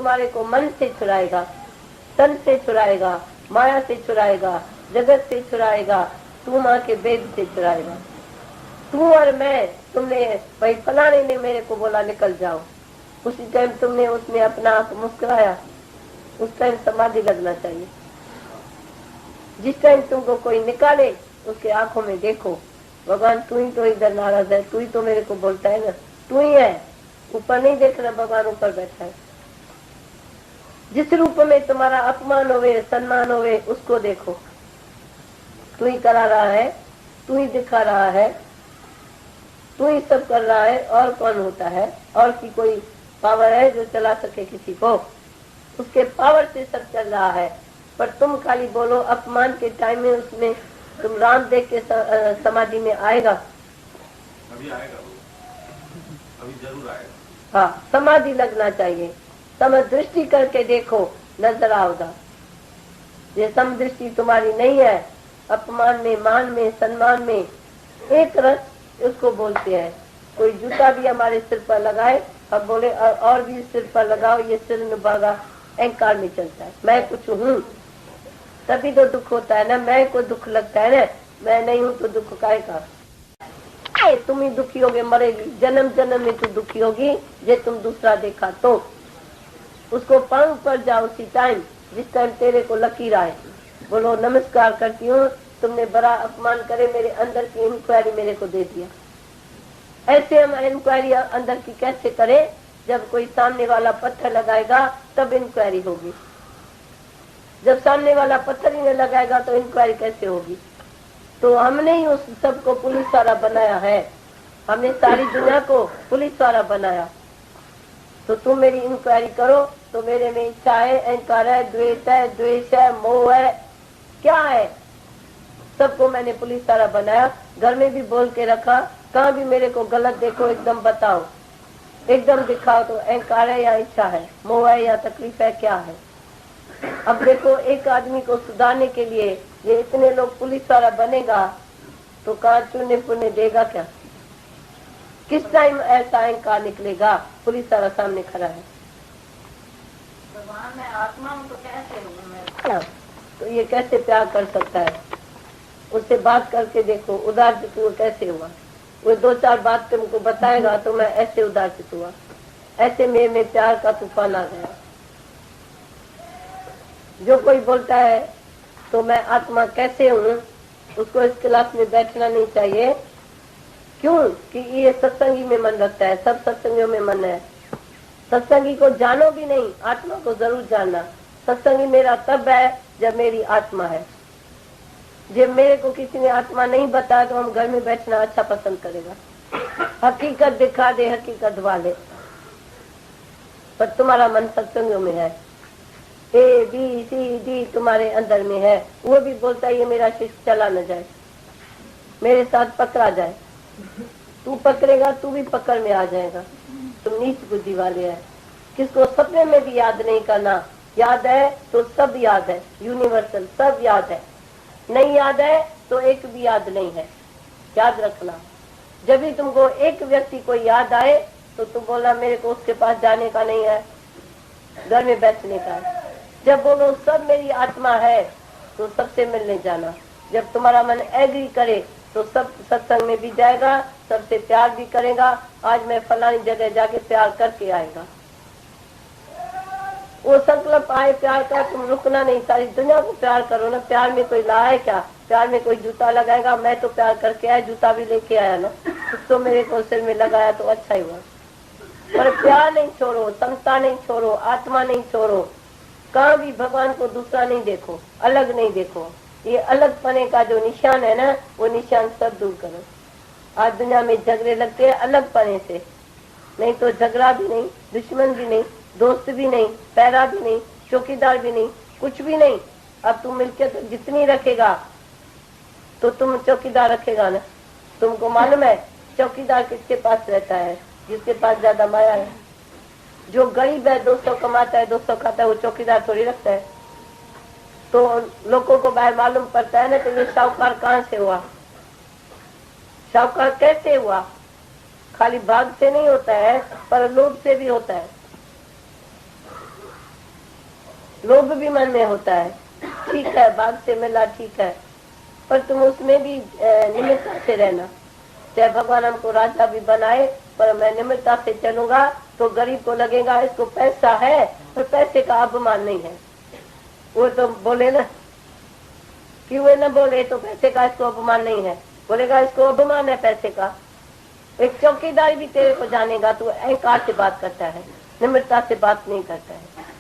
तुम्हारे को मन से छुड़ाएगा, तन से छुड़ाएगा, माया से छुड़ाएगा, जगत से छुड़ाएगा, तू माँ के वेद से छुड़ाएगा। तू और मैं, तुमने भाई फलाने ने मेरे को बोला निकल जाओ, उसी टाइम तुमने उसमें अपना आप मुस्कुराया, उस टाइम समाधि लगना चाहिए। जिस टाइम तुमको कोई निकाले उसके आंखों में देखो, भगवान तू ही तो इधर नाराज है, तू ही तो मेरे को बोलता है ना, तू ही है, ऊपर नहीं देख रहा, भगवान ऊपर बैठा है। जिस रूप में तुम्हारा अपमान होवे, सम्मान होवे, उसको देखो, तू ही करा रहा है, तू ही दिखा रहा है, तू ही सब कर रहा है, और कौन होता है? और की कोई पावर है जो चला सके किसी को? उसके पावर से सब चल रहा है। पर तुम खाली बोलो अपमान के टाइम में, उसमें तुम राम देख के समाधि में आएगा, अभी आएगा, अभी जरूर आएगा। हाँ, समाधि लगना चाहिए। समदृष्टि करके देखो, नजर आओगा। ये समदृष्टि तुम्हारी नहीं है, अपमान में, मान में, सम्मान में एक रस उसको बोलते हैं। कोई जूता भी हमारे सिर पर लगाए, हम बोले और भी सिर पर लगाओ, ये सिर नुभागा, अहंकार में चलता है, मैं कुछ हूँ, तभी तो दुख होता है ना। मैं को दुख लगता है ना, मैं नहीं हूँ तो दुख काहे का? तुम ही दुखी होगे, मरेगी, जन्म जन्म में तू दुखी होगी। जे तुम दूसरा देखा तो उसको पांव पर जाओ उसी टाइम, जिस टाइम तेरे को लकीर आए, बोलो नमस्कार करती हूँ, तुमने बड़ा अपमान करे, मेरे अंदर की इंक्वायरी मेरे को दे दिया। ऐसे हम इंक्वायरी अंदर की कैसे करें? जब कोई सामने वाला पत्थर लगाएगा तब इंक्वायरी होगी। जब सामने वाला पत्थर ही नहीं लगाएगा तो इंक्वायरी कैसे होगी? तो हमने ही उस सबको पुलिस वाला बनाया है, हमने सारी दुनिया को पुलिस वाला बनाया। तो तुम मेरी इंक्वायरी करो तो मेरे में इच्छा है, अहंकार है, द्वेष है, मोह है, क्या है? सबको मैंने पुलिस वाला बनाया। घर में भी बोल के रखा, कहाँ भी मेरे को गलत देखो एकदम बताओ, एकदम दिखाओ, तो अहंकार है या इच्छा है, मोह है या तकलीफ है, क्या है? अब देखो, एक आदमी को सुधारने के लिए ये इतने लोग पुलिस वाला बनेगा तो कहाँ चुने पुण्य देगा क्या? किस टाइम ऐसा अहंकार निकलेगा? पुलिस वाला सामने खड़ा है। भगवान में आत्मा हूँ तो कैसे हूँ? तो ये कैसे प्यार कर सकता है? उससे बात करके देखो, उदारचित हुआ कैसे हुआ? वो दो चार बात तुमको बताएगा तो मैं ऐसे उदारचित हुआ, ऐसे मेरे में प्यार का तूफान आ गया। जो कोई बोलता है तो मैं आत्मा कैसे हूँ, उसको इस क्लास में बैठना नहीं चाहिए। क्यों? कि ये सत्संगी में मन रखता है, सब सत्संगियों में मन है। सत्संगी को जानो भी नहीं, आत्मा को जरूर जानना। सत्संगी मेरा तब है जब मेरी आत्मा है। जब मेरे को किसी ने आत्मा नहीं बताया तो हम घर में बैठना अच्छा पसंद करेगा। हकीकत दिखा दे, हकीकत वाले, पर तुम्हारा मन सत्संगियों में है, ए बी सी डी तुम्हारे अंदर में है। वो भी बोलता है ये मेरा शिष्य चला न जाए, मेरे साथ पकड़ा जाए। तू पकड़ेगा, तू भी पकड़ में आ जाएगा। तुम नीच बुद्धि वाले है। किसको सपने में भी याद नहीं करना। याद है तो सब याद है, यूनिवर्सल सब याद है। नहीं याद है तो एक भी याद नहीं है, याद रखना। जब भी तुमको एक व्यक्ति को याद आए तो तुम बोला मेरे को उसके पास जाने का नहीं है, घर में बैठने का। जब बोलो सब मेरी आत्मा है तो सबसे मिलने जाना। जब तुम्हारा मन एग्री करे तो सब सत्संग में भी जाएगा, सबसे प्यार भी करेगा। आज मैं फलानी जगह जाके प्यार करके आएगा। वो संकल्प आए प्यार का, तुम रुकना नहीं, सारी दुनिया को प्यार करो ना। प्यार में कोई ला है क्या? प्यार में कोई जूता लगाएगा? मैं तो प्यार करके आया, जूता भी लेके आया ना, तो मेरे को सिर में लगाया तो अच्छा ही हुआ। पर प्यार नहीं छोड़ो, समता नहीं छोड़ो, आत्मा नहीं छोड़ो। कहाँ भी भगवान को दूसरा नहीं देखो, अलग नहीं देखो। ये अलग पने का जो निशान है ना, वो निशान सब दूर करो। आज दुनिया में झगड़े लगते हैं अलग पने से, नहीं तो झगड़ा भी नहीं, दुश्मन भी नहीं, दोस्त भी नहीं, पैरा भी नहीं, चौकीदार भी नहीं, कुछ भी नहीं। अब तुम मिलकर तो जितनी रखेगा तो तुम चौकीदार रखेगा ना। तुमको मालूम है चौकीदार किसके पास रहता है? जिसके पास ज्यादा माया है। जो गरीब है 200 कमाता है, 200 खाता है, वो चौकीदार थोड़ी रखता है। तो लोगों को बाहर मालूम पड़ता है ना, तो ये साहूकार कहाँ से हुआ, साहूकार कैसे हुआ? खाली भाग से नहीं होता है, पर लोभ से भी होता है। लोभ भी मन में होता है, ठीक है, भाग से मिला, ठीक है, पर तुम उसमें भी निमित्ता से रहना। चाहे भगवान हमको राजा भी बनाए, पर मैं निमित्ता से चलूंगा तो गरीब को लगेगा इसको पैसा है, पर पैसे का अभिमान नहीं है। वो तो बोले ना, कि वे न बोले तो पैसे का इसको अभिमान नहीं है, बोलेगा इसको अभिमान है पैसे का। एक चौकीदार भी तेरे को जानेगा तो अहंकार से बात करता है, निमित्ता से बात नहीं करता है।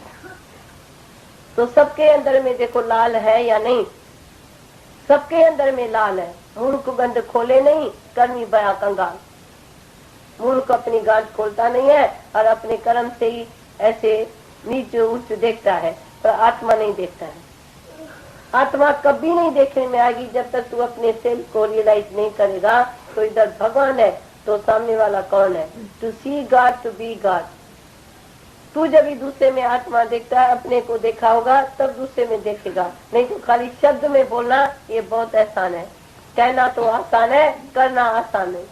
तो सबके अंदर में देखो लाल है या नहीं, सबके अंदर में लाल है। मूर्ख गंध खोले नहीं, कर्मी बया कंगाल। मूर्ख अपनी गांठ खोलता नहीं है और अपने कर्म से ही ऐसे नीचे उच्च देखता है, पर आत्मा नहीं देखता है। आत्मा कभी नहीं देखने में आएगी जब तक तू अपने सेल्फ को रियलाइज नहीं करेगा। तो इधर भगवान है तो सामने वाला कौन है? To see God, to be God. तू जब भी दूसरे में आत्मा देखता है, अपने को देखा होगा तब दूसरे में देखेगा, नहीं तो खाली शब्द में बोलना ये बहुत आसान है। कहना तो आसान है, करना आसान है।